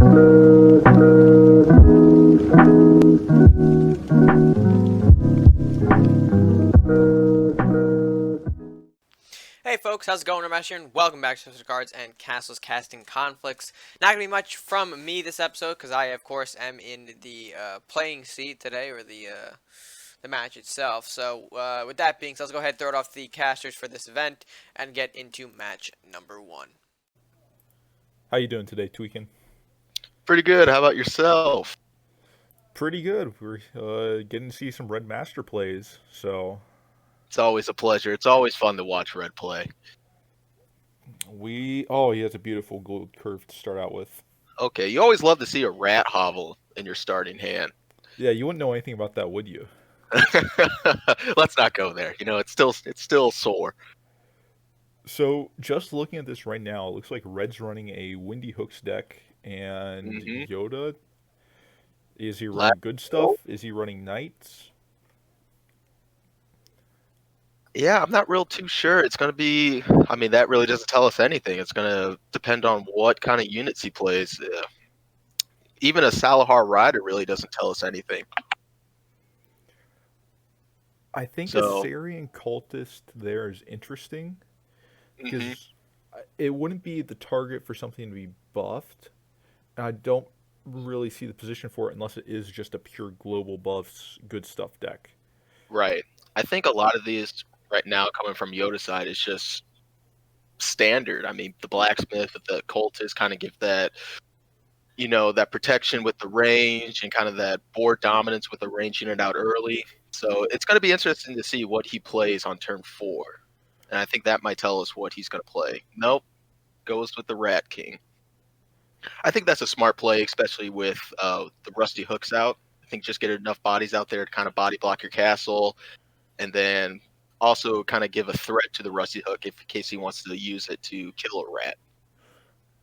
Hey folks, how's it going? RedMaster here, and welcome back to Cards and Castles Casting Conflicts. Not going to be much from me this episode, because I, of course, am in the playing seat today, or the match itself. So, with that being said, let's go ahead and throw it off the casters for this event, and get into match number 1. How you doing today, Tweakin? Pretty good. How about yourself? Pretty good. We're getting to see some RedMaster plays, so It's always a pleasure. It's always fun to watch Red play. he has a beautiful gold curve to start out with. Okay, you always love to see a rat hovel in your starting hand. Yeah, you wouldn't know anything about that, would you? Let's not go there. You know, it's still sore. So, just looking at this right now, it looks like Red's running a Windy Hooks deck, and Yoda, is he running good stuff? Is he running Knights? Yeah, I'm not real too sure. It's going to be, I mean, that really doesn't tell us anything. It's going to depend on what kind of units he plays. Even a Salahar Rider really doesn't tell us anything. I think a Syrian Cultist there is interesting, because it wouldn't be the target for something to be buffed, and I don't really see the position for it unless it is just a pure global buffs, good stuff deck. Right. I think a lot of these right now coming from Yoda's side is just standard. I mean, the Blacksmith with the Cultist kind of give that, you know, that protection with the range and kind of that board dominance with the range unit out early. So it's going to be interesting to see what he plays on turn 4. And I think that might tell us what he's going to play. Nope. Goes with the Rat King. I think that's a smart play, especially with the Rusty Hooks out. I think just get enough bodies out there to kind of body block your castle, and then also kind of give a threat to the Rusty Hook in case he wants to use it to kill a rat.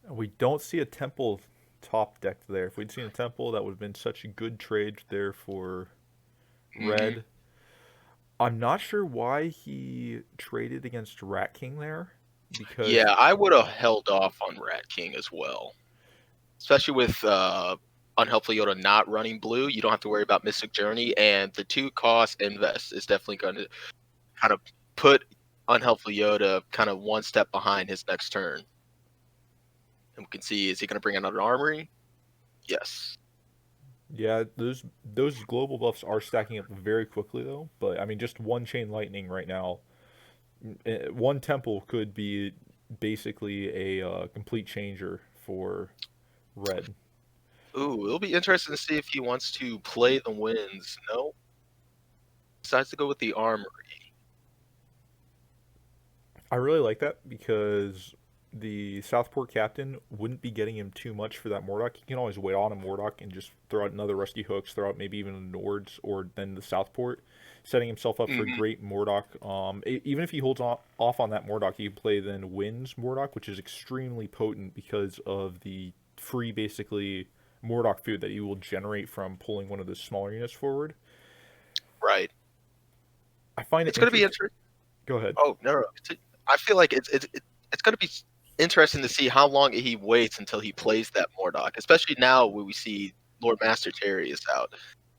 We don't see a Temple top deck there. If we'd seen a Temple, that would have been such a good trade there for Red. I'm not sure why he traded against Rat King there. Because yeah, I would have held off on Rat King as well. Especially with Unhelpful Yoda not running blue, you don't have to worry about Mystic Journey, and the 2-cost invest is definitely going to kind of put Unhelpful Yoda kind of one step behind his next turn. And we can see, is he going to bring another armory? Yes. Yeah, those global buffs are stacking up very quickly though. But I mean, just one Chain Lightning right now, one Temple could be basically a complete changer for Red. Ooh, it'll be interesting to see if he wants to play the winds. No. Decides to go with the armory. I really like that because the Southport captain wouldn't be getting him too much for that Mordok. He can always wait on a Mordok and just throw out another Rusty Hooks, throw out maybe even a Nords or then the Southport, setting himself up for a great Mordok. Even if he holds off on that Mordok, he can play then Winds Mordok, which is extremely potent because of the free, basically, Mordok food that you will generate from pulling one of the smaller units forward. Right. I find it's going to be interesting. Go ahead. Oh no! I feel like it's going to be interesting to see how long he waits until he plays that Mordok, especially now when we see Lord Master Terry is out,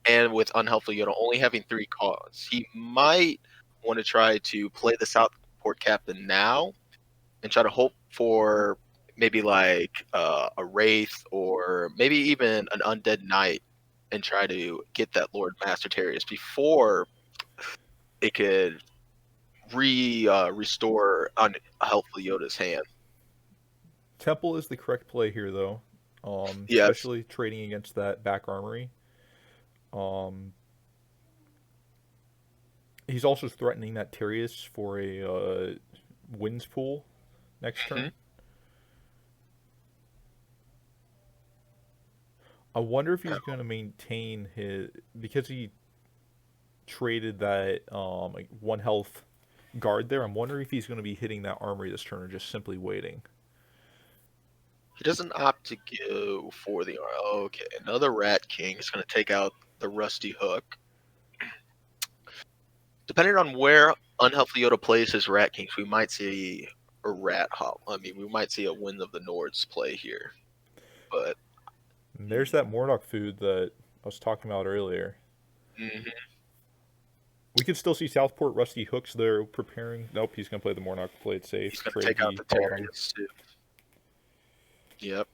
and with Unhelpful Yoda only having 3 costs, he might want to try to play the Southport captain now and try to hope for maybe like a Wraith or maybe even an Undead Knight and try to get that Lord Master Terrius before it could restore Unhelpful Yoda's hand. Temple is the correct play here, though. Yes. Especially trading against that back armory. He's also threatening that Terrius for a Winds pool next turn. I wonder if he's going to maintain his, because he traded that like 1 health guard there. I'm wondering if he's going to be hitting that armory this turn or just simply waiting. He doesn't opt to go for the okay. Another Rat King is going to take out the Rusty Hook. Depending on where Unhelpful Yoda plays his Rat Kings, we might see a Rat Hop. I mean, we might see a Wind of the Nords play here. But And there's that Morlock food that I was talking about earlier. Hmm. We could still see Southport Rusty Hooks there preparing. Nope, he's going to play the Morlock, play it safe, He's going to trade take out the the bottom. Terriers too. Yep.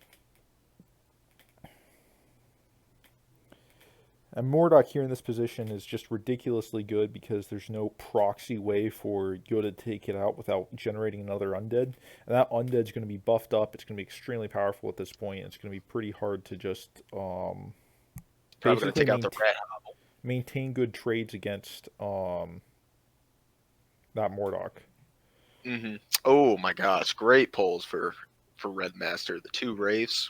And Mordock here in this position is just ridiculously good because there's no proxy way for Yoda to take it out without generating another undead. And that undead's going to be buffed up. It's going to be extremely powerful at this point. It's going to be pretty hard to just Probably going to basically take out the rat hobble. maintain good trades against that Mordock. Hmm. Oh my gosh, great pulls for RedMaster. The 2 Wraiths.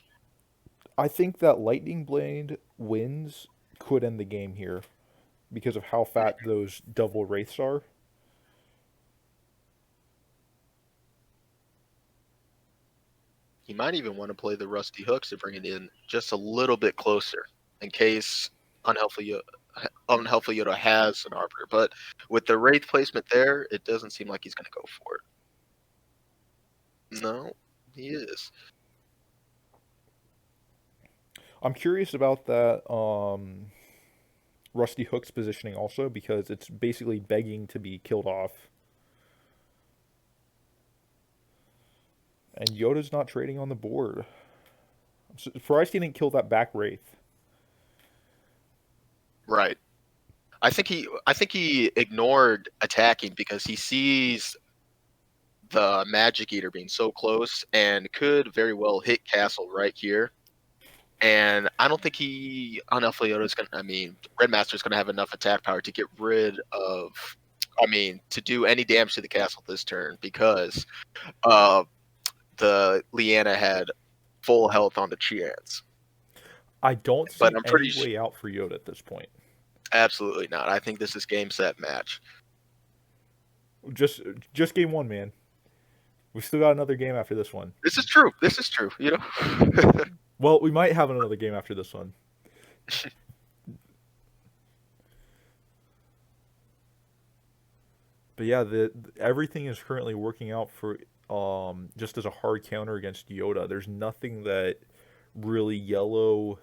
I think that Lightning Blade wins could end the game here because of how fat those double Wraiths are. He might even want to play the Rusty Hooks to bring it in just a little bit closer in case Unhelpful Yoda has an Arbiter. But with the Wraith placement there, it doesn't seem like he's going to go for it. No, he is. I'm curious about that Rusty Hook's positioning also because it's basically begging to be killed off. And Yoda's not trading on the board. I'm surprised he didn't kill that back Wraith. Right. I think he ignored attacking because he sees the Magic Eater being so close and could very well hit Castle right here. And I don't think Unhelpful Yoda's going to, RedMaster's going to have enough attack power to get rid of, to do any damage to the castle this turn because the Leanna had full health on the Chians. I don't see But I'm pretty any way out for Yoda at this point. Absolutely not. I think this is game, set, match. Just game 1, man. We've still got another game after this one. This is true. You know. Well, we might have another game after this one. But yeah, everything is currently working out for just as a hard counter against Yoda. There's nothing that really yellow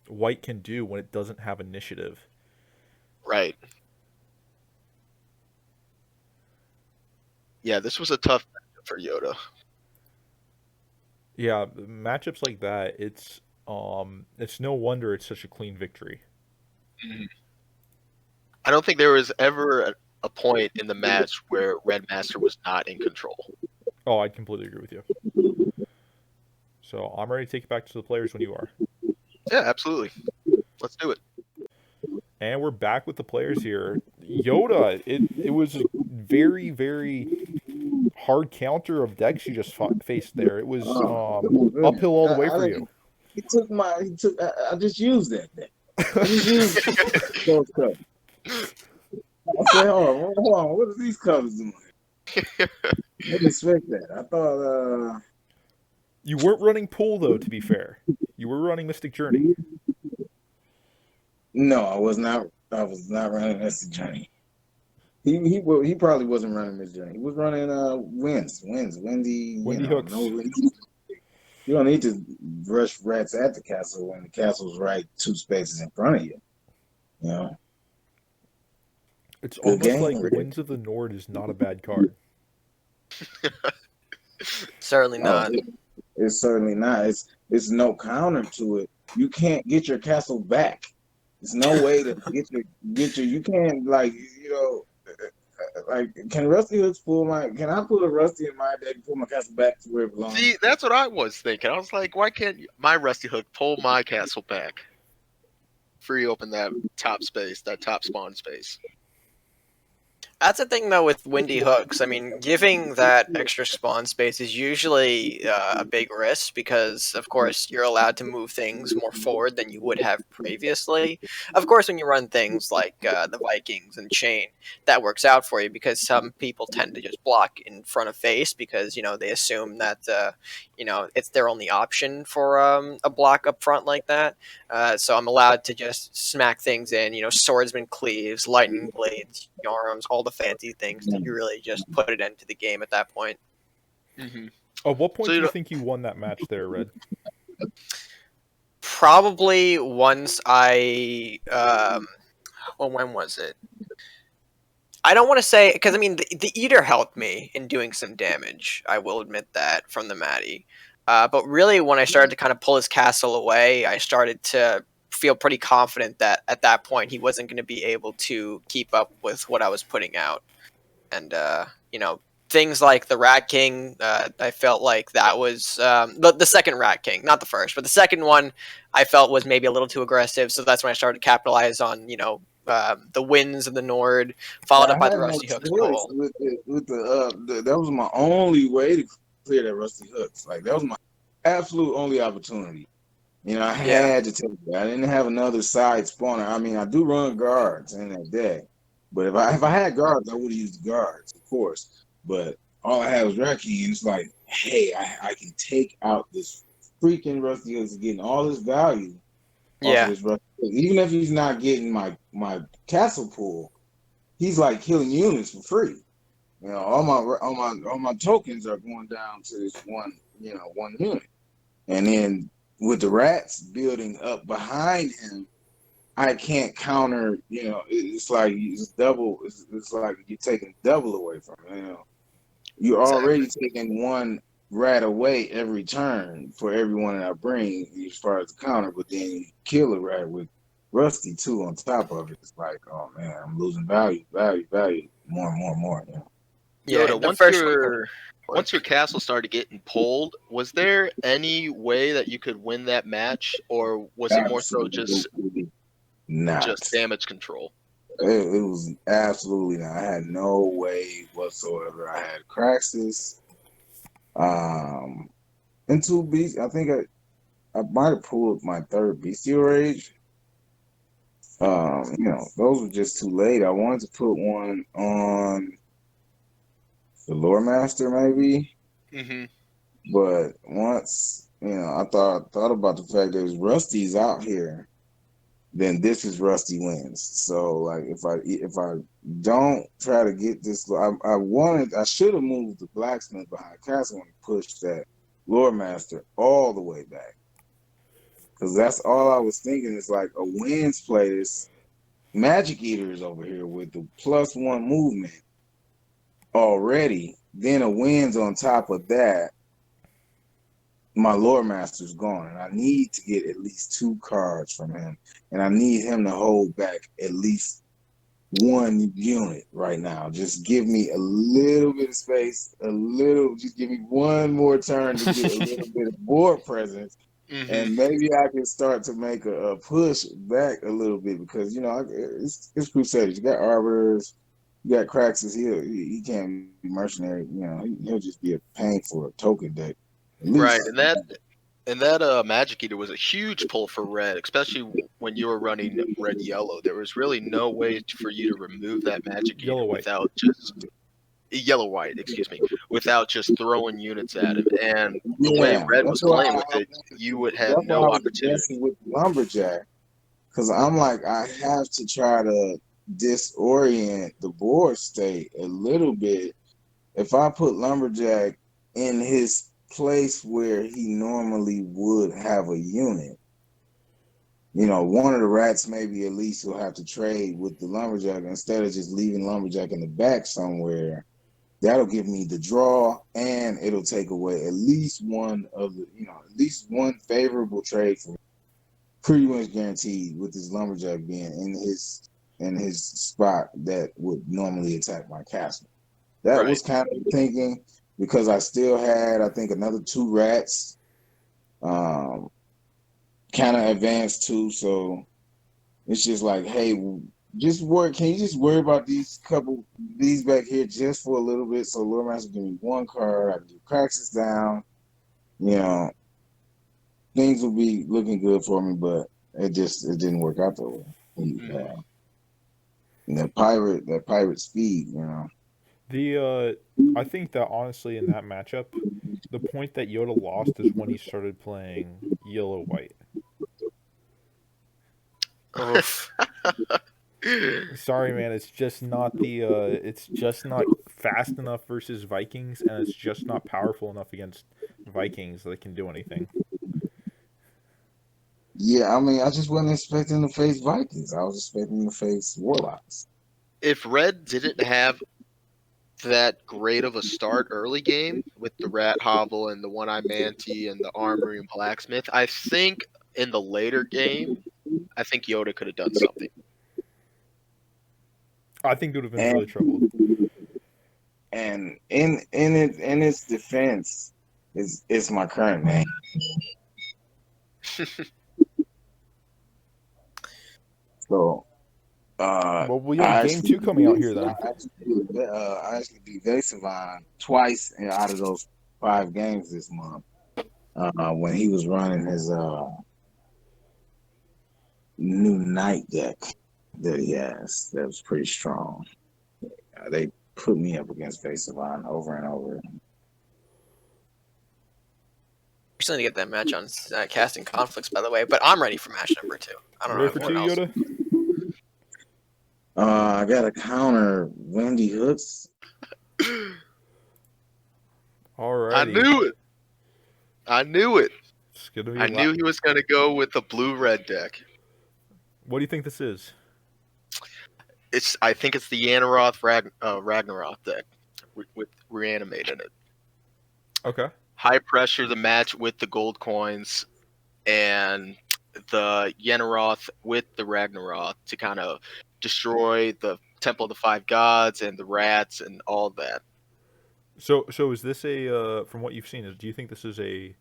white can do when it doesn't have initiative. Right. Yeah, this was a tough matchup for Yoda. Yeah, matchups like that, it's no wonder it's such a clean victory. Mm-hmm. I don't think there was ever a point in the match where RedMaster was not in control. Oh, I completely agree with you. So I'm ready to take it back to the players when you are. Yeah, absolutely. Let's do it. And we're back with the players here. Yoda, it was a very, very hard counter of decks you just faced there. It was uphill all the way for you. I just used that deck. I just used those colors. I said, hold on, what are these colors doing? I didn't expect that. I thought you weren't running Pool though, to be fair. You were running Mystic Journey. No, I was not. I was not running Mystic Journey. He probably wasn't running Mystic Journey. He was running Windy Hooks. You don't need to rush rats at the castle when the castle's right 2 spaces in front of you. You know. It's almost like Winds of the Nord is not a bad card. Certainly not. It's certainly not. It's no counter to it. You can't get your castle back. There's no way to get your. You can't can Rusty Hooks can I pull a Rusty in my deck and pull my castle back to where it belongs? See, that's what I was thinking. I was like, why can't my Rusty Hook pull my castle back? Free open that top space, that top spawn space. That's the thing, though, with Windy Hooks. I mean, giving that extra spawn space is usually a big risk because, of course, you're allowed to move things more forward than you would have previously. Of course, when you run things like the Vikings and Chain, that works out for you because some people tend to just block in front of face because, they assume that, it's their only option for a block up front like that. So I'm allowed to just smack things in, swordsman cleaves, lightning blades, yarns, all the fancy things that you really just put it into the game at that point. Mm-hmm. At what point do you think you won that match there, Red? probably once I well, when was it? I don't want to say because I mean the eater helped me in doing some damage. I will admit that from the Matty. But really, when I started to kind of pull his castle away, I started to feel pretty confident that at that point he wasn't going to be able to keep up with what I was putting out. And you know, things like the Rat King, I felt like that was the second Rat King, not the first, but the second one I felt was maybe a little too aggressive. So that's when I started to capitalize on the wins of the Nord, followed I up by the had no Rusty Hooks choice pull. with the that was my only way to clear that Rusty Hooks. Like that was my absolute only opportunity. You know, I Yeah, had to take it. I didn't have another side spawner. I mean, I do run guards in that deck, but if I had guards, I would have used the guards, of course. But all I had was Raki, and it's like, hey, I can take out this freaking Rusty Hooks, getting all this value off of yeah, this Rusty Hooks. Even if he's not getting my castle pool, he's like killing units for free. You know, all my tokens are going down to this one unit. And then with the rats building up behind him, I can't counter. You know, it's like it's double. It's like you're taking double away from him. You know, you're exactly. already taking one rat away every turn for everyone that I bring as far as the counter, but then you kill a rat with Rusty too on top of it. It's like, oh man, I'm losing value, more and more and more. You know? Yeah, Yoda, the once first one your work. once your castle started getting pulled, was there any way that you could win that match, or was it more so Absolutely not. just damage control? It was absolutely not. I had no way whatsoever. I had Craxus, um, and two beasts. I think I might have pulled my third Bestial Rage. Those were just too late. I wanted to put one on the Lore Master maybe, Mm-hmm. but once I thought about the fact that Rusty's out here, then this is Rusty wins. So like if I don't try to get this, I should have moved the blacksmith behind Castle and pushed that Lore Master all the way back, because that's all I was thinking. Is like a wins play this Magic Eaters over here with the +1 movement already, then a wins on top of that. My Lore Master's gone, and I need to get at least 2 cards from him, and I need him to hold back at least one unit right now. Just give me a little bit of space, just give me one more turn to get a little bit of board presence, Mm-hmm. and maybe I can start to make a push back a little bit, because it's Crusaders. You got Arbiters, you got Craxus. He can't be mercenary. He'll just be a pain for a token deck. At Right, least. and that Magic Eater was a huge pull for red, especially when you were running red yellow. There was really no way for you to remove that Magic Eater Yellow white. without just yellow white, excuse me, without just throwing units at him. And the way Yeah, red was playing with it, you would have that's why no I was opportunity. guessing with the lumberjack, because I'm like, I have to try to disorient the board state a little bit. If I put lumberjack in his place where he normally would have a unit, one of the rats maybe at least will have to trade with the lumberjack instead of just leaving lumberjack in the back somewhere. That'll give me the draw, and it'll take away at least one of at least one favorable trade for me. Pretty much guaranteed, with this lumberjack being in his spot that would normally attack my castle. That Right. was kind of thinking, because I still had, I think, another 2 rats, um, kind of advanced too. So it's just like, hey, just work. Can you just worry about these back here just for a little bit? So Lord Master give me 1 card. I can do Praxis down. You know, things will be looking good for me, but it didn't work out that way. Mhm. And that pirate speed. I think that honestly in that matchup, the point that Yoda lost is when he started playing yellow white. Oof. Sorry, man, it's just not fast enough versus Vikings, and it's just not powerful enough against Vikings that it can do anything. Yeah, I mean, I just wasn't expecting to face Vikings. I was expecting to face Warlocks. If Red didn't have that great of a start early game with the Rat Hovel and the One Eye Manti and the Armory and Blacksmith, I think in the later game, I think Yoda could have done something. I think it would have been And really troubled. and in its defense, it's my current name. So Well, we I have game actually 2 coming out here then. I actually beat Vasavon twice out of those 5 games this month. When he was running his new night deck that he has, that was pretty strong. They put me up against Vasavon over and over. We're still gonna get that match on casting conflicts, by the way. But I'm ready for match number 2. I don't know Ready for everyone 2, else. Yoda? I got to counter Wendy Hooks. Alrighty. I knew it. I knew it. It's gonna be I knew he was going to go with the blue-red deck. What do you think this is? I think it's the Yanaroth Ragnarok deck with reanimated it. Okay. High pressure the match with the gold coins and the Yanaroth with the Ragnarok to kind of destroy the Temple of the Five Gods and the rats and all that. So is this a from what you've seen? Do you think this is a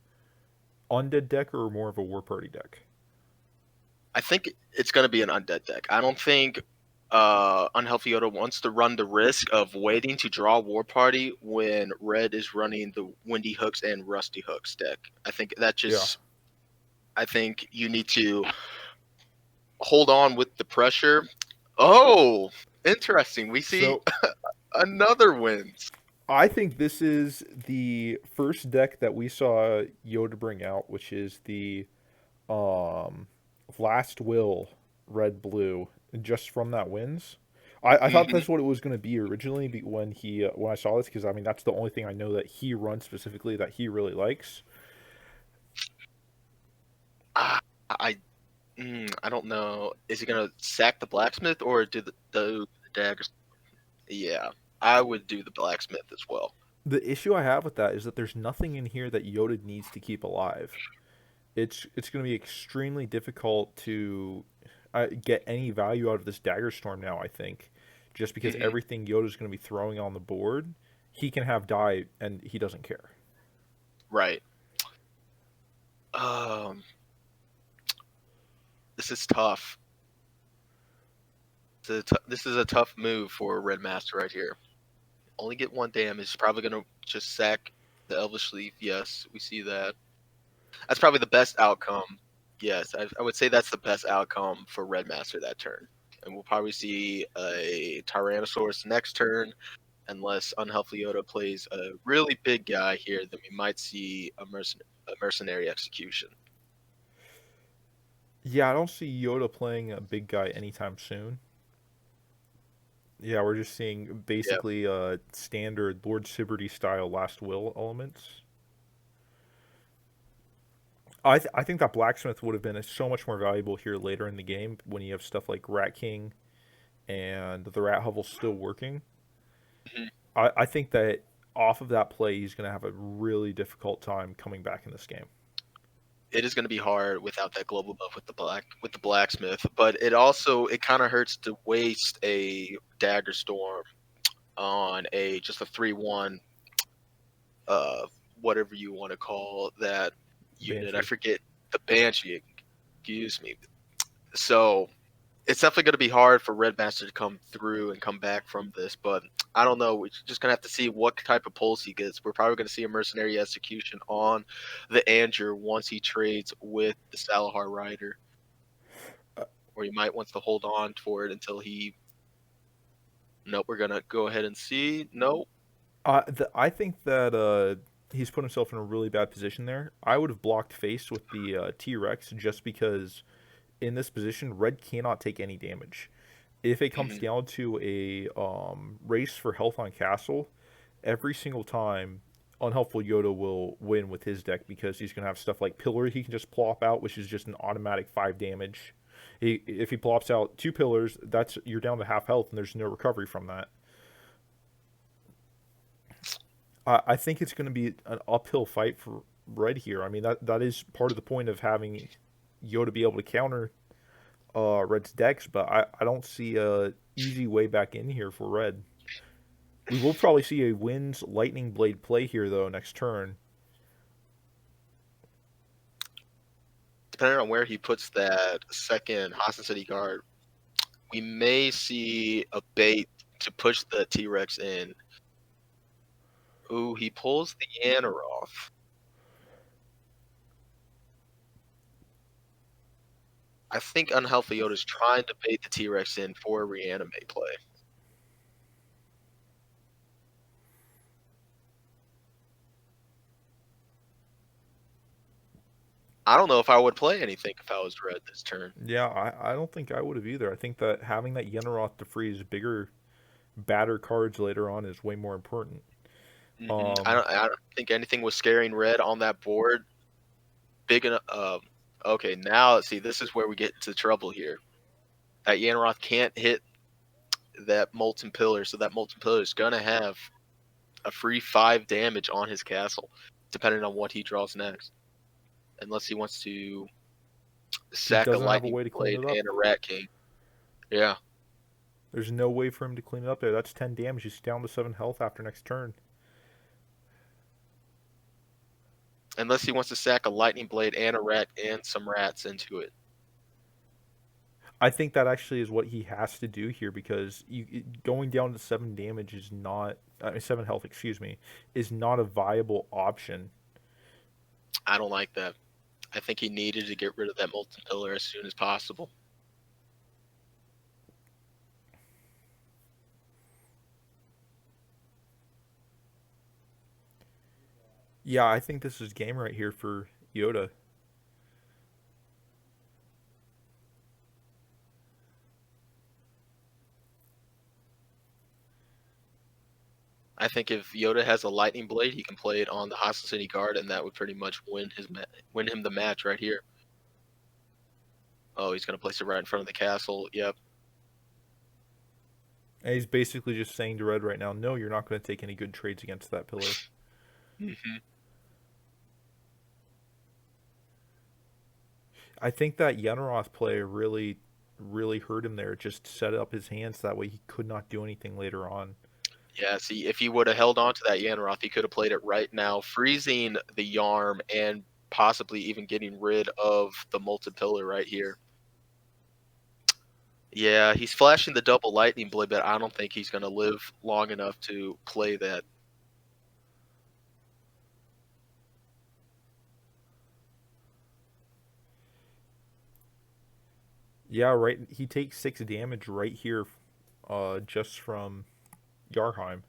undead deck or more of a war party deck? I think it's going to be an undead deck. I don't think UnhlpfulYoda wants to run the risk of waiting to draw War Party when Red is running the Windy Hooks and Rusty Hooks deck. I think that just... Yeah. I think you need to hold on with the pressure. Oh, interesting. We see another wins. I think this is the first deck that we saw Yoda bring out, which is the Last Will red blue. Just from that wins. I thought that's what it was going to be originally when I saw this, because I mean that's the only thing I know that he runs specifically that he really likes. I don't know. Is he gonna sack the blacksmith or do the daggers? Yeah, I would do the blacksmith as well. The issue I have with that is that there's nothing in here that Yoda needs to keep alive. It's going to be extremely difficult to get any value out of this dagger storm now. I think just because everything Yoda's going to be throwing on the board, he can have die and he doesn't care. Right. This is tough. This is a tough move for RedMaster right here. Only get 1 damage. Probably going to just sack the Elvish Leaf. Yes, we see that. That's probably the best outcome. Yes, I would say that's the best outcome for RedMaster that turn. And we'll probably see a Tyrannosaurus next turn. Unless UnhlpfulYoda plays a really big guy here, then we might see a mercenary execution. Yeah, I don't see Yoda playing a big guy anytime soon. Yeah, we're just seeing basically standard Lord Siberty style Last Will elements. I think that Blacksmith would have been so much more valuable here later in the game when you have stuff like Rat King and the Rat Hovel still working. I think that off of that play, he's going to have a really difficult time coming back in this game. It is going to be hard without that global buff with the blacksmith, but it kind of hurts to waste a dagger storm on just a 3/1, whatever you want to call that unit. Banshee. I forget the Banshee. Excuse me. So it's definitely going to be hard for RedMaster to come through and come back from this, but I don't know. We're just going to have to see what type of pulls he gets. We're probably going to see a mercenary execution on the Andrew once he trades with the Salahar Rider. Or he might want to hold on for it until he... Nope, we're going to go ahead and see. Nope. I think that he's put himself in a really bad position there. I would have blocked face with the T-Rex just because in this position, Red cannot take any damage. If it comes down to a race for health on castle, every single time Unhelpful Yoda will win with his deck because he's going to have stuff like Pillar he can just plop out, which is just an automatic 5 damage. If he plops out 2 pillars, you're down to half health and there's no recovery from that. I think it's going to be an uphill fight for Red here. I mean, that is part of the point of having Yoda be able to counter Red's decks, but I don't see a easy way back in here for Red. We will probably see a Wind's Lightning Blade play here, though, next turn. Depending on where he puts that second Hostin City guard, we may see a bait to push the T-Rex in. Ooh, he pulls the Yanaroth. I think Unhealthy Yoda's trying to bait the T-Rex in for a reanimate play. I don't know if I would play anything if I was Red this turn. Yeah, I don't think I would have either. I think that having that Yenneroth to freeze bigger, badder cards later on is way more important. I don't think anything was scaring Red on that board big enough. Okay, now see, this is where we get into trouble here. That Yenneroth can't hit that Molten Pillar, so that Molten Pillar is gonna have a free 5 damage on his castle, depending on what he draws next. Unless he wants to sack a Lightning Blade and a Rat King. Yeah. There's no way for him to clean it up there. That's 10 damage. He's down to 7 health after next turn. Unless he wants to sack a Lightning Blade and a Rat and some rats into it. I think that actually is what he has to do here because going down to 7 damage is not 7 health, excuse me, is not a viable option. I don't like that. I think he needed to get rid of that Molten Pillar as soon as possible. Yeah, I think this is game right here for Yoda. I think if Yoda has a Lightning Blade, he can play it on the Hostin City guard, and that would pretty much win him the match right here. Oh, he's going to place it right in front of the castle. Yep. And he's basically just saying to Red right now, no, you're not going to take any good trades against that pillar. I think that Yenneroth play really, really hurt him there. It just set up his hands that way he could not do anything later on. Yeah, see, if he would have held on to that Yenneroth, he could have played it right now, freezing the Yarm and possibly even getting rid of the Molten Pillar right here. Yeah, he's flashing the double Lightning Blade, but I don't think he's going to live long enough to play that. Yeah, right. He takes 6 damage right here just from Yarheim.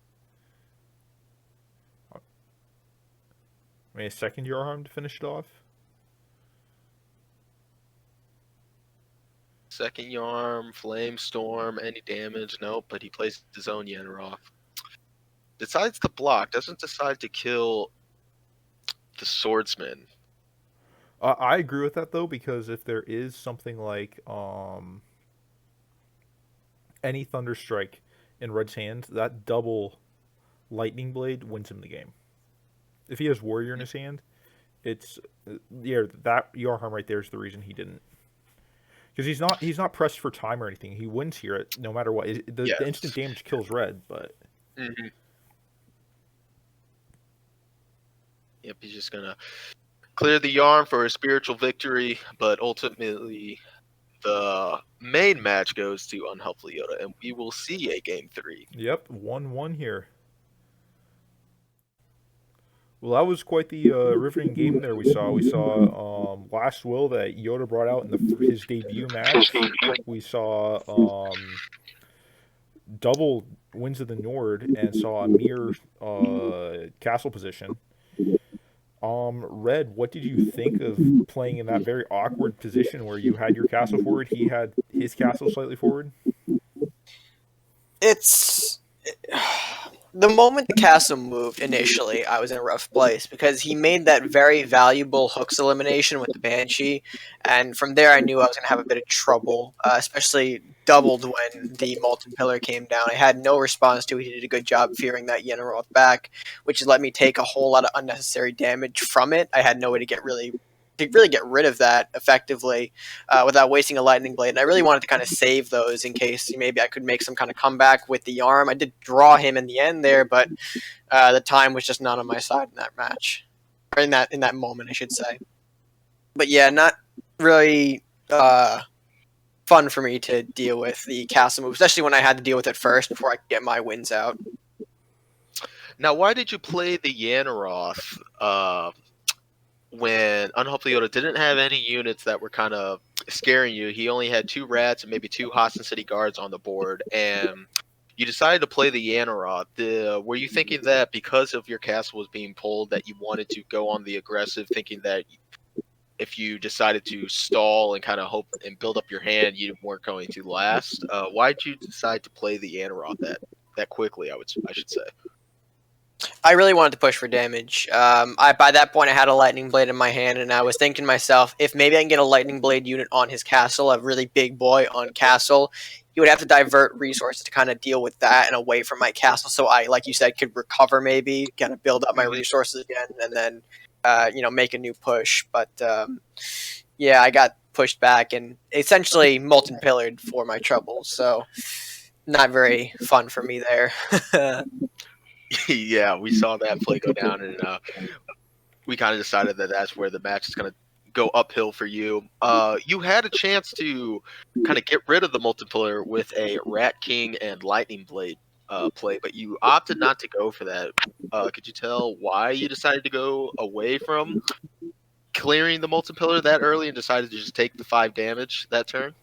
I mean, a second Yarheim to finish it off. Second Yarm, Flame Storm, any damage? Nope, but he plays his own Yenneroth. Decides to block, doesn't decide to kill the Swordsman. I agree with that, though, because if there is something like any Thunderstrike in Red's hand, that double Lightning Blade wins him the game. If he has Warrior in his hand, it's that Yarharm right there is the reason he didn't. Because he's not pressed for time or anything. He wins here no matter what. The instant damage kills Red, but Yep, he's just gonna clear the Yarm for a spiritual victory, but ultimately the main match goes to Unhelpful Yoda, and we will see a game 3. Yep, 1-1 here. Well, that was quite the riveting game there we saw. We saw Last Will that Yoda brought out in his debut match. We saw double Winds of the Nord and saw a mere castle position. Red, what did you think of playing in that very awkward position where you had your castle forward, he had his castle slightly forward? the moment the castle moved initially, I was in a rough place because he made that very valuable hooks elimination with the Banshee, and from there I knew I was going to have a bit of trouble, especially doubled when the Molten Pillar came down. I had no response to it. He did a good job fearing that Yenneroth back, which let me take a whole lot of unnecessary damage from it. I had no way to really get rid of that effectively without wasting a lightning blade. And I really wanted to kind of save those in case maybe I could make some kind of comeback with the arm. I did draw him in the end there, but the time was just not on my side in that match, or in that moment, I should say. But yeah, not really fun for me to deal with the castle move, especially when I had to deal with it first before I could get my wins out. Now, why did you play the Yanneroth when UnhlpfulYoda didn't have any units that were kind of scaring you? He only had 2 rats and maybe 2 Hostin City guards on the board, and you decided to play the Yanneroth. Were you thinking that because of your castle was being pulled that you wanted to go on the aggressive, thinking that if you decided to stall and kind of hope and build up your hand, you weren't going to last? Why did you decide to play the Yanneroth that quickly? I should say. I really wanted to push for damage. By that point, I had a lightning blade in my hand, and I was thinking to myself, if maybe I can get a lightning blade unit on his castle, a really big boy on castle, he would have to divert resources to kind of deal with that and away from my castle. So I, like you said, could recover maybe, kind of build up my resources again, and then make a new push. But yeah, I got pushed back and essentially molten pillared for my troubles. So not very fun for me there. Yeah, we saw that play go down, and we kind of decided that that's where the match is going to go uphill for you. You had a chance to kind of get rid of the multiplayer with a Rat King and Lightning Blade play, but you opted not to go for that. Could you tell why you decided to go away from clearing the multiplayer that early and decided to just take the 5 damage that turn?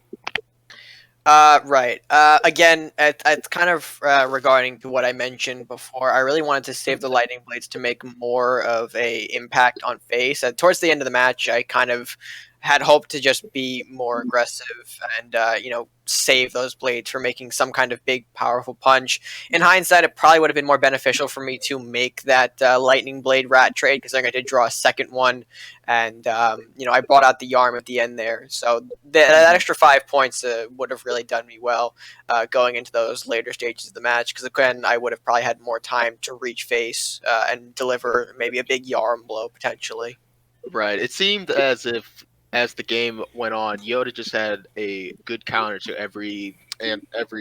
Right. Again, it's kind of regarding to what I mentioned before. I really wanted to save the lightning blades to make more of a impact on face. Towards the end of the match, I kind of had hoped to just be more aggressive and save those blades for making some kind of big, powerful punch. In hindsight, it probably would have been more beneficial for me to make that lightning blade rat trade because I did draw a second one, and I brought out the arm at the end there. So that extra 5 points would have really done me well going into those later stages of the match because again, I would have probably had more time to reach face and deliver maybe a big yarm blow potentially. Right. It seemed as if as the game went on, Yoda just had a good counter to every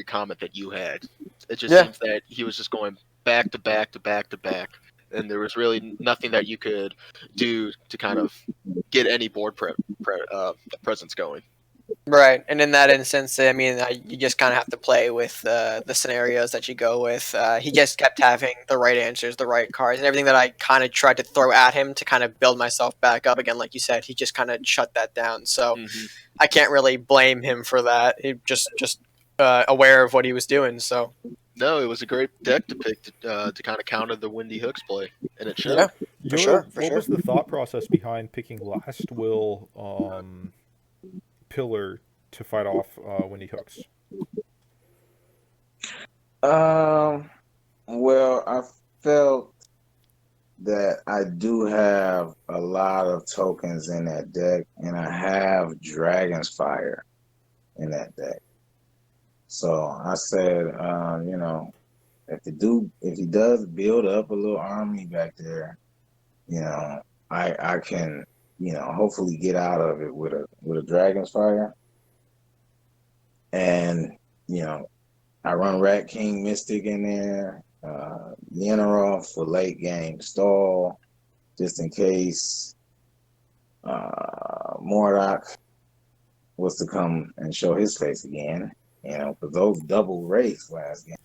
comment that you had. It just seems that he was just going back to back to back to back, and there was really nothing that you could do to kind of get any board presence going. Right, and in that instance, I mean, you just kind of have to play with the scenarios that you go with. He just kept having the right answers, the right cards, and everything that I kind of tried to throw at him to kind of build myself back up again. Like you said, he just kind of shut that down. So I can't really blame him for that. He just aware of what he was doing. So no, it was a great deck to pick to kind of counter the Windy Hooks play, and it showed. Yeah, Yoda, for sure. What was the thought process behind picking Last Will Pillar to fight off Windy Hooks? Well, I felt that I do have a lot of tokens in that deck, and I have Dragon's Fire in that deck. So I said, if he does build up a little army back there, I can, hopefully get out of it with a Dragon's Fire. And, I run Rat King Mystic in there, Yenneroth for late game stall, just in case Mordok was to come and show his face again, because those double wraiths last game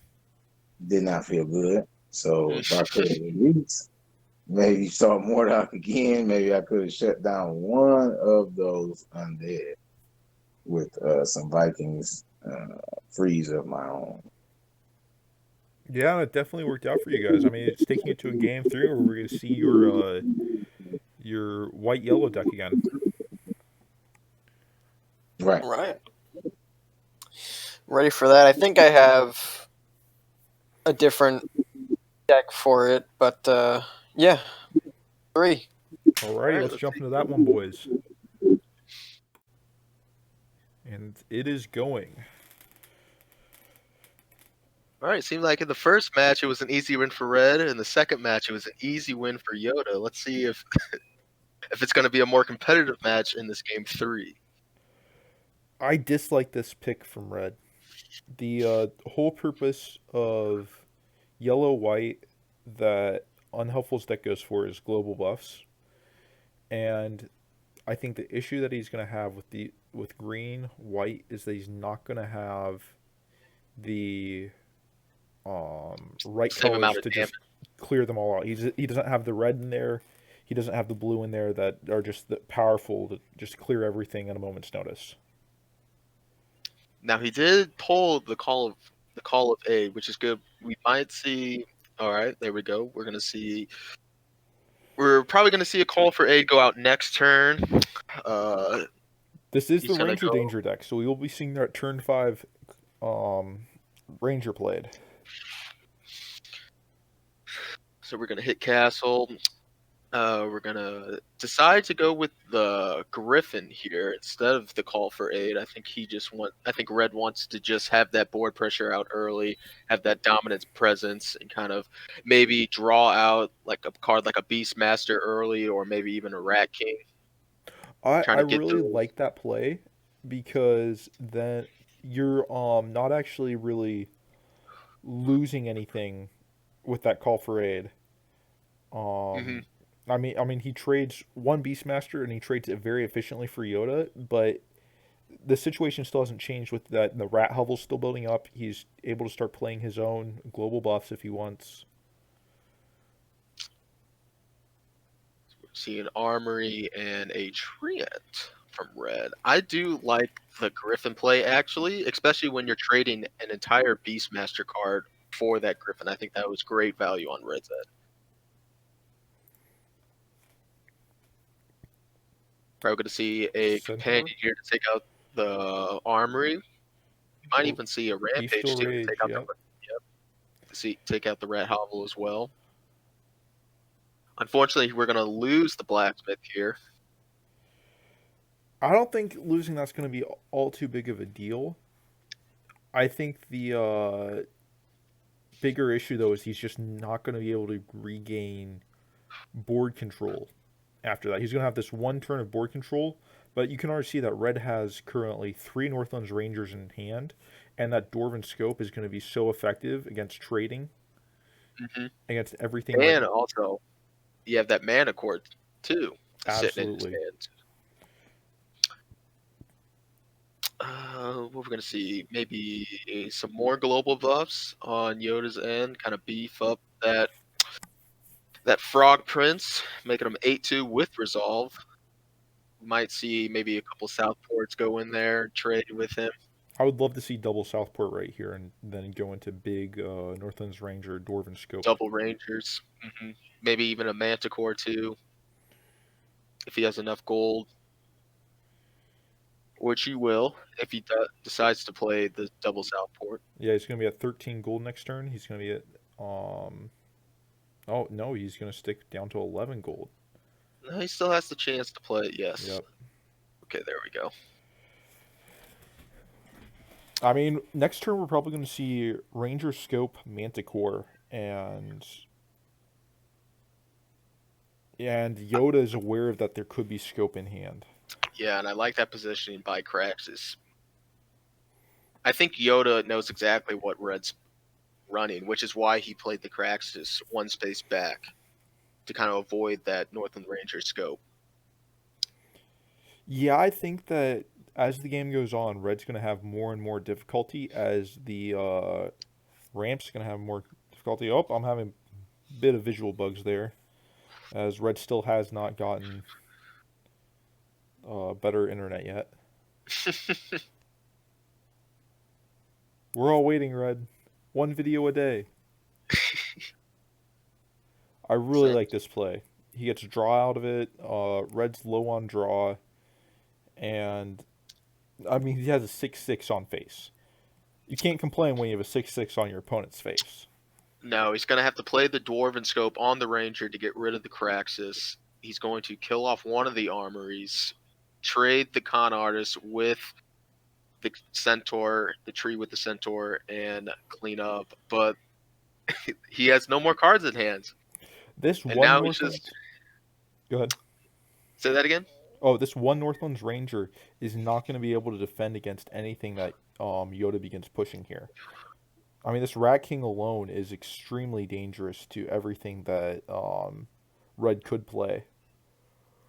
did not feel good. So if I could have at least maybe saw Mordok again, maybe I could have shut down one of those undead with some Vikings freeze of my own. Yeah, it definitely worked out for you guys. I mean, it's taking it to a game 3 where we're going to see your white-yellow deck again. Right. Ready for that. I think I have a different deck for it, but yeah, 3. Alrighty, Alright, let's let's jump see. into that one, boys. And it is going. All right, seemed like in the first match it was an easy win for Red, and the second match it was an easy win for Yoda. Let's see if if it's going to be a more competitive match in this game 3. I dislike this pick from Red. The whole purpose of yellow-white that Unhelpful's deck goes for is global buffs. And I think the issue that he's going to have with green white is that he's not going to have the right Same amount colors of to damage. just clear them all out. He doesn't have the red in there. He doesn't have the blue in there that are just powerful to just clear everything at a moment's notice. Now he did pull the call of A, which is good. We might see. All right, there we go. We're probably gonna see a call for A go out next turn. This is He's the gonna Ranger go. Danger deck, so we will be seeing that turn 5 Ranger played. So we're gonna hit castle. We're gonna decide to go with the Griffin here instead of the call for aid. I think Red wants to just have that board pressure out early, have that dominance presence, and kind of maybe draw out like a card like a Beastmaster early, or maybe even a Rat King. Trying I to get really through. like that play because then you're not actually really losing anything with that call for aid. Hmm. I mean, he trades one Beastmaster and he trades it very efficiently for Yoda, but the situation still hasn't changed with that. The rat hovel's still building up. He's able to start playing his own global buffs if he wants. See an Armory and a Treant from Red. I do like the Griffin play actually, especially when you're trading an entire Beastmaster card for that Griffin. I think that was great value on Red's end. Probably going to see a Centaur? companion here to take out the Armory. You might Oh, even see a Rampage Bestial too to Rage, take out yep. take out the Rat Hovel as well. Unfortunately, we're going to lose the Blacksmith here. I don't think losing that's going to be all too big of a deal. I think the bigger issue though is he's just not going to be able to regain board control after that. He's going to have this one turn of board control, but you can already see that Red has currently 3 Northlands Rangers in hand, and that Dwarven Scope is going to be so effective against trading, against everything. And also, you have that Mana Cord too sitting in his Absolutely. hand. What we're gonna see, maybe some more global buffs on Yoda's end, kind of beef up that Frog Prince, making him 8-2 with resolve. Might see maybe a couple Southports go in there, trade with him. I would love to see double Southport right here and then go into big Northlands Ranger Dwarven Scope. Double Rangers, maybe even a Manticore too, if he has enough gold. Which he will if he decides to play the double Southport. Yeah, he's going to be at 13 gold next turn. He's going to be at oh no, he's going to stick down to 11 gold. No, he still has the chance to play it, yes. Yep. Okay, there we go. I mean, next turn we're probably going to see Ranger Scope Manticore and Yoda is aware of that there could be scope in hand. Yeah, and I like that positioning by Craxus. I think Yoda knows exactly what Red's running, which is why he played the Craxus one space back to kind of avoid that Northland Ranger scope. Yeah, I think that as the game goes on, Red's going to have more and more difficulty as the Ramp's going to have more difficulty. Oh, I'm having a bit of visual bugs there, as Red still has not gotten better internet yet. We're all waiting, Red. One video a day. I really like this play. He gets draw out of it. Red's low on draw. And, I mean, he has a 6-6 on face. You can't complain when you have a 6-6 on your opponent's face. No, he's going to have to play the Dwarven Scope on the Ranger to get rid of the Craxus. He's going to kill off one of the armories, trade the Con Artist with the Centaur, the tree with the Centaur, and clean up. But he has no more cards in hand. This And one now he's Northlands. just... Go ahead. Say that again? Oh, this one Northlands Ranger is not going to be able to defend against anything that Yoda begins pushing here. I mean, this Rat King alone is extremely dangerous to everything that Red could play.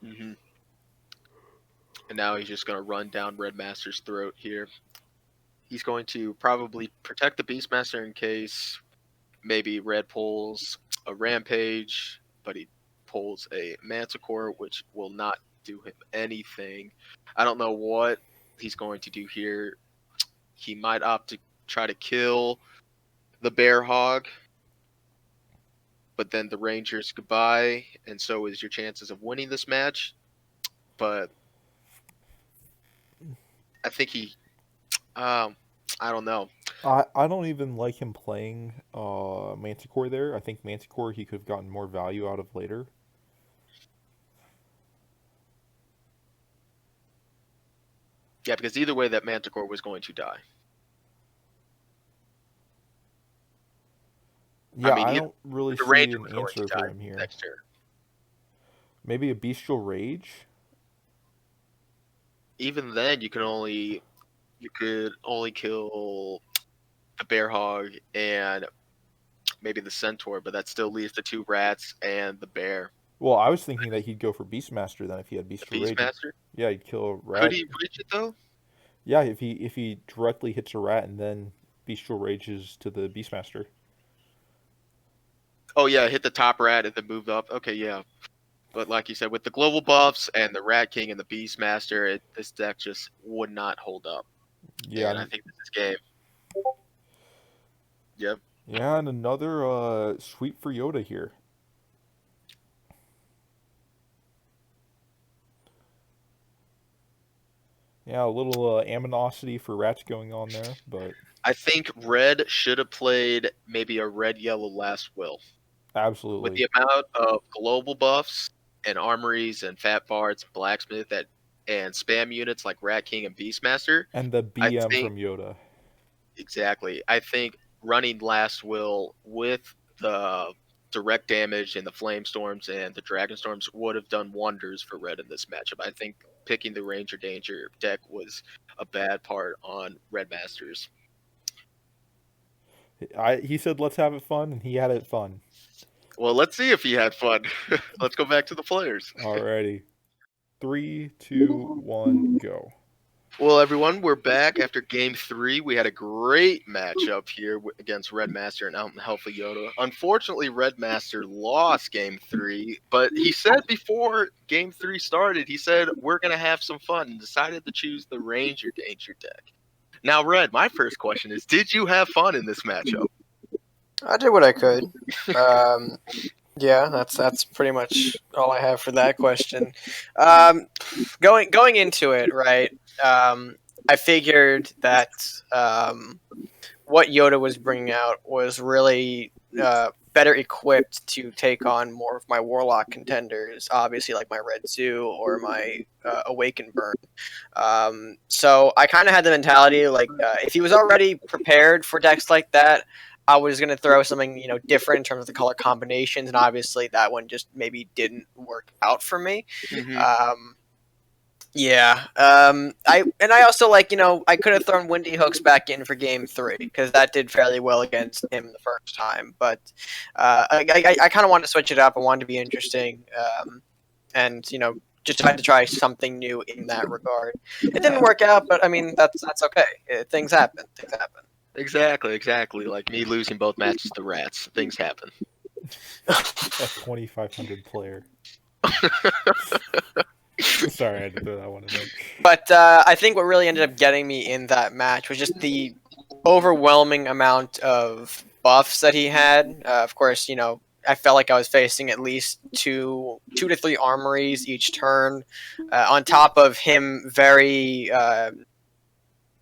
Mm-hmm. And now he's just going to run down RedMaster's throat here. He's going to probably protect the Beastmaster in case maybe Red pulls a Rampage, but he pulls a Manticore, which will not do him anything. I don't know what he's going to do here. He might opt to try to kill the Bear Hog, but then the Ranger's goodbye, and so is your chances of winning this match. But I think I don't know. I don't even like him playing Manticore there. I think Manticore he could have gotten more value out of later. Yeah, because either way, that Manticore was going to die. Yeah, I mean, I don't really the see Ranger an was going to answer for die him here. next turn. Maybe a Bestial Rage? Even then, you could only kill the Bear Hog and maybe the Centaur, but that still leaves the two rats and the bear. Well, I was thinking that he'd go for Beastmaster then if he had Bestial Rage. Beastmaster? Yeah, he'd kill a rat. Could he reach it though? Yeah, if he directly hits a rat and then Bestial Rages to the Beastmaster. Oh yeah, hit the top rat and then move up. Okay, yeah. But like you said, with the global buffs and the Rat King and the Beastmaster, this deck just would not hold up. Yeah, and I think this is game. Yep. Yeah, and another sweep for Yoda here. Yeah, a little aminosity for rats going on there, but I think Red should have played maybe a red-yellow Last Will. absolutely. With the amount of global buffs and armories and fat bards, blacksmith and spam units like Rat King and Beastmaster. And the BM from Yoda. Exactly. I think running Last Will with the direct damage and the flame storms and the dragon storms would have done wonders for Red in this matchup. I think picking the Ranger Danger deck was a bad part on RedMaster's. He said, let's have it fun, and he had it fun. Well, let's see if he had fun. Let's go back to the players. Alrighty. 3, 2, 1, go. Well, everyone, we're back after Game 3. We had a great matchup here against RedMaster and UnhlpfulYoda. Unfortunately, RedMaster lost Game 3, but he said before Game 3 started, he said, we're going to have some fun, and decided to choose the Ranger Danger deck. Now, Red, my first question is, did you have fun in this matchup? I did what I could. Yeah, that's pretty much all I have for that question. Going into it, right? I figured that what Yoda was bringing out was really better equipped to take on more of my Warlock contenders, obviously like my Red Zoo or my Awakened Burn. So I kind of had the mentality like if he was already prepared for decks like that, I was going to throw something, different in terms of the color combinations, and obviously that one just maybe didn't work out for me. Mm-hmm. I also I could have thrown Windy Hooks back in for Game 3 because that did fairly well against him the first time. But I kind of wanted to switch it up. I wanted to be interesting, and just had to try something new in that regard. It didn't work out, but I mean that's okay. Things happen. Exactly. Like me losing both matches to rats. Things happen. A 2,500 player. Sorry, I had to throw that one in there. But I think what really ended up getting me in that match was just the overwhelming amount of buffs that he had. Of course, I felt like I was facing at least two to three armories each turn, on top of him very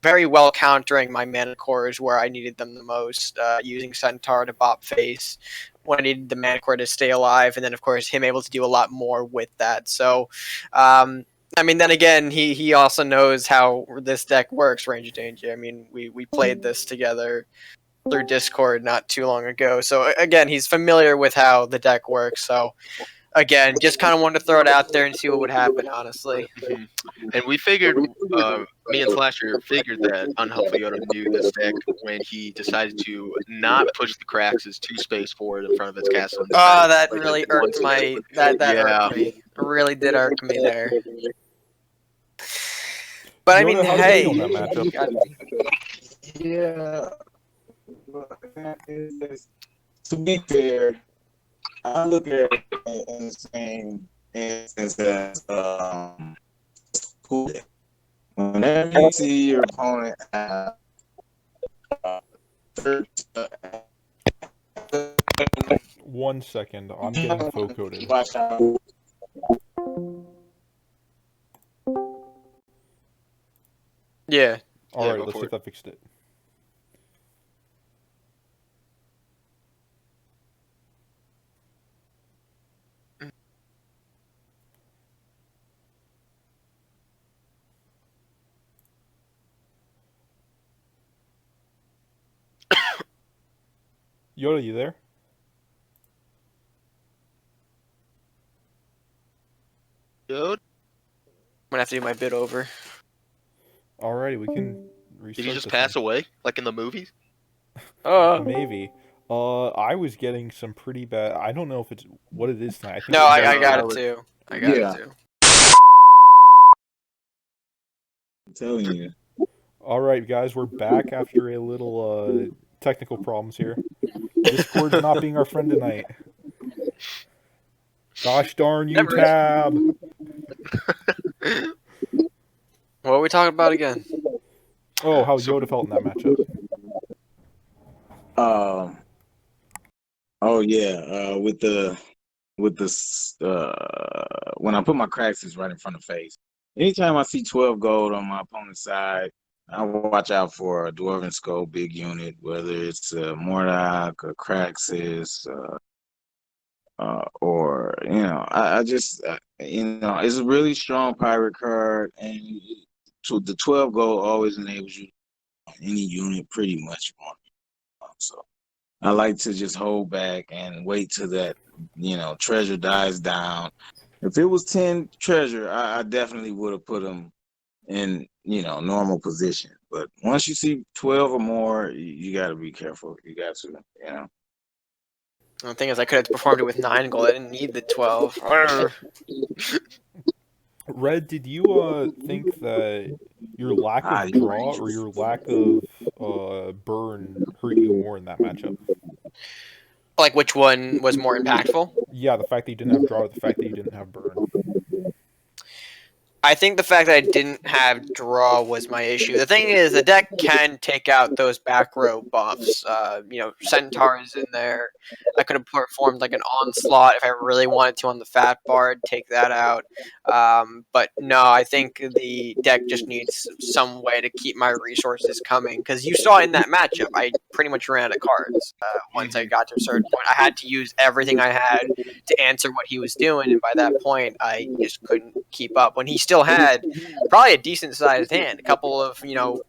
very well countering my mana cores where I needed them the most, using Centaur to bop face when I needed the mana core to stay alive, and then of course him able to do a lot more with that. So, I mean, then again, he also knows how this deck works, Range of Danger. I mean, we played this together through Discord not too long ago. So again, he's familiar with how the deck works. So again, just kind of wanted to throw it out there and see what would happen, honestly. Mhm. And we figured, me and Slasher figured that Unhelpful Yoda knew this deck when he decided to not push the Crax's 2 space forward in front of its castle. Oh, that really irked my that Yeah. irked me. It really did irk me there. But I mean, Yoda, how do you hey, feel in that matchup? Yeah. To be fair, I look at it in the same instance as pool deck. Whenever you see your opponent have third, 1 second, I'm getting faux-coded. watch out. yeah. All Yeah, right, go let's for see it. if that fixed it. Yoda, you there? Dude, I'm gonna have to do my bit over. Alrighty, we can restart. did he just this pass one. away like in the movies? Maybe. I was getting some pretty bad. I don't know if it's what it is tonight. I think No, it's I got No, it too. I got Yeah. it too. I'm telling you. All right, guys, we're back after a little technical problems here. Discord's not being our friend tonight. Gosh darn you, Never is. Tab! What are we talking about again? Oh, how So- Yoda felt in that matchup. Oh yeah. When I put my Craxus right in front of face. Anytime I see 12 gold on my opponent's side, I watch out for a Dwarven Skull big unit, whether it's a Mordok, a Craxus, or I just it's a really strong pirate card, and so the 12 gold always enables you on any unit pretty much on. So I like to just hold back and wait till that treasure dies down. If it was 10 treasure, I definitely would have put them in normal position. But once you see 12 or more, you got to be careful. You got to. The thing is, I could have performed it with 9 gold. I didn't need the 12. Red, did you think that your lack of you're draw right. or your lack of burn hurt you more in that matchup? Like, which one was more impactful? Yeah, the fact that you didn't have draw or the fact that you didn't have burn. I think the fact that I didn't have draw was my issue. The thing is, the deck can take out those back row buffs. Centaur is in there. I could have performed like an onslaught if I really wanted to on the fat bard, take that out. But no, I think the deck just needs some way to keep my resources coming. Because you saw in that matchup, I pretty much ran out of cards. Once I got to a certain point, I had to use everything I had to answer what he was doing, and by that point, I just couldn't keep up. When he still had probably a decent sized hand, a couple of units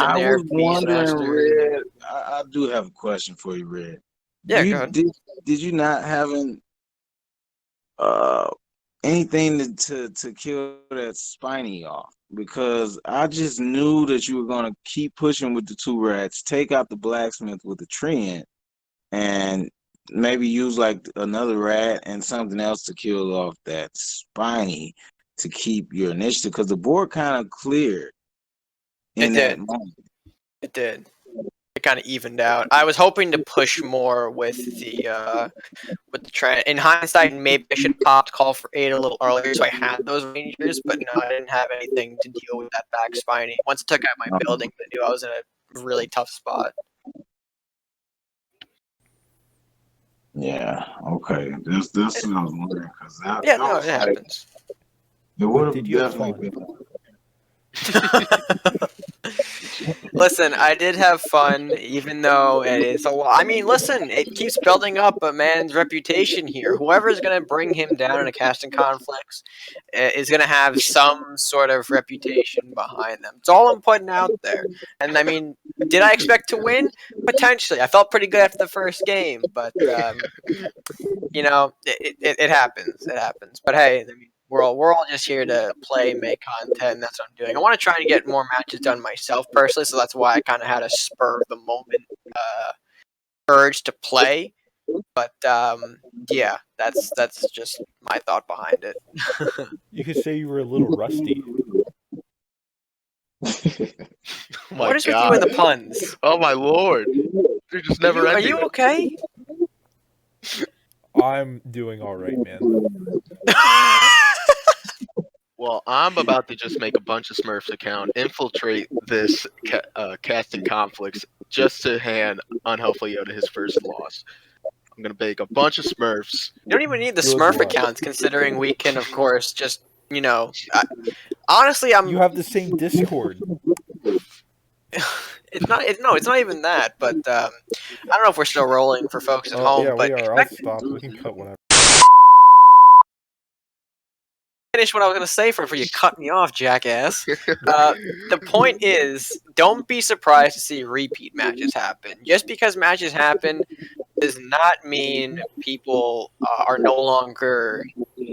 in I there. was wondering, Beastmaster. Red. I do have a question for you, Red. Yeah, go ahead. Did you not having anything to kill that spiny off? Because I just knew that you were gonna keep pushing with the 2 rats, take out the blacksmith with the treant, and maybe use like another rat and something else to kill off that spiny to keep your initiative. Because the board kind of cleared in that moment. It did. It kind of evened out. I was hoping to push more with the trend. In hindsight, maybe I should have popped Call for Aid a little earlier so I had those rangers, but no, I didn't have anything to deal with that back spiny. Once I took out my building, I knew I was in a really tough spot. Yeah. Okay. This what I was wondering, because that Yeah, no, was it like, happens. it would have Did you have definitely fun? been. Listen, I did have fun, even though it is a lot. I mean, listen, it keeps building up a man's reputation here. Whoever's going to bring him down in a casting conflicts is going to have some sort of reputation behind them. It's all I'm putting out there. And I mean, did I expect to win? Potentially. I felt pretty good after the first game, but you know, it happens. It happens. But hey, I mean, we're all just here to play, make content, and that's what I'm doing. I want to try and get more matches done myself personally, so that's why I kind of had a spur of the moment urge to play. But yeah, that's just my thought behind it. You could say you were a little rusty. Oh my What is with God. you and the puns? Oh my lord. They're just never Are ending. you okay? I'm doing all right, man. Well, I'm about to just make a bunch of Smurfs account, infiltrate this casting conflicts just to hand Unhelpful Yoda his first loss. I'm gonna make a bunch of Smurfs. You don't even need the Good Smurf luck. accounts, considering we can, of course, just honestly, You have the same Discord. It's not. It's not even that. But I don't know if we're still rolling for folks at home. Yeah, but we are. I'll stop. We can cut whatever. Finish what I was going to say before you cut me off, jackass. The point is, don't be surprised to see repeat matches happen. Just because matches happen does not mean people are no longer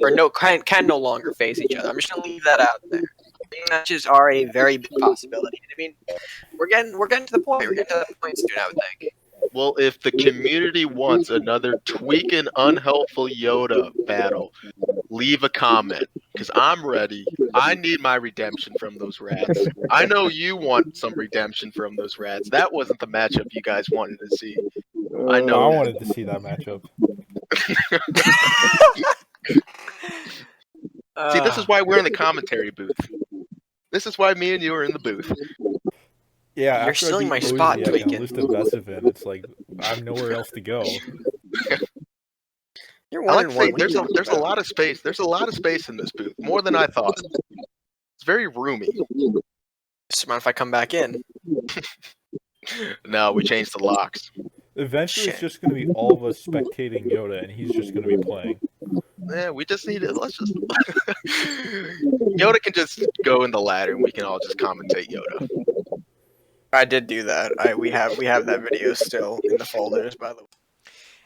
or can no longer face each other. I'm just going to leave that out there. Matches are a very big possibility. I mean, we're getting to the point. We're getting to the point soon, I would think. Well, if the community wants another tweaking Unhelpful Yoda battle, leave a comment, because I'm ready. I need my redemption from those rats. I know you want some redemption from those rats. That wasn't the matchup you guys wanted to see. I I know. wanted to see that matchup. See, this is why we're in the commentary booth. This is why me and you are in the booth. Yeah, You're after I stealing beat my spot, Ozzy, I Tweakin'. can list a Vesivin. It's like I have nowhere else to go. You're I one like to and one. say What are you there's a talking lot of space. There's a lot of space in this booth, more than I thought. It's very roomy. Just mind if I come back in? No, we changed the locks. Eventually, it's Shit. just going to be all of us spectating Yoda, and he's just going to be playing. Yeah, we just need it. Let's just Yoda can just go in the ladder, and we can all just commentate Yoda. I did do that. We have that video still in the folders, by the way.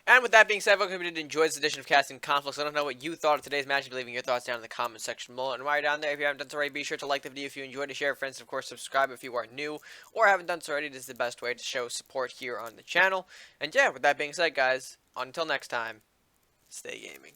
And with that being said, folks, if you did enjoy this edition of Casting Conflicts, let us know what you thought of today's match. Leaving your thoughts down in the comment section below. And while you're down there, if you haven't done so already, be sure to like the video if you enjoyed it, share with friends, and of course, subscribe if you are new or haven't done so already. This is the best way to show support here on the channel. And yeah, with that being said, guys, until next time, stay gaming.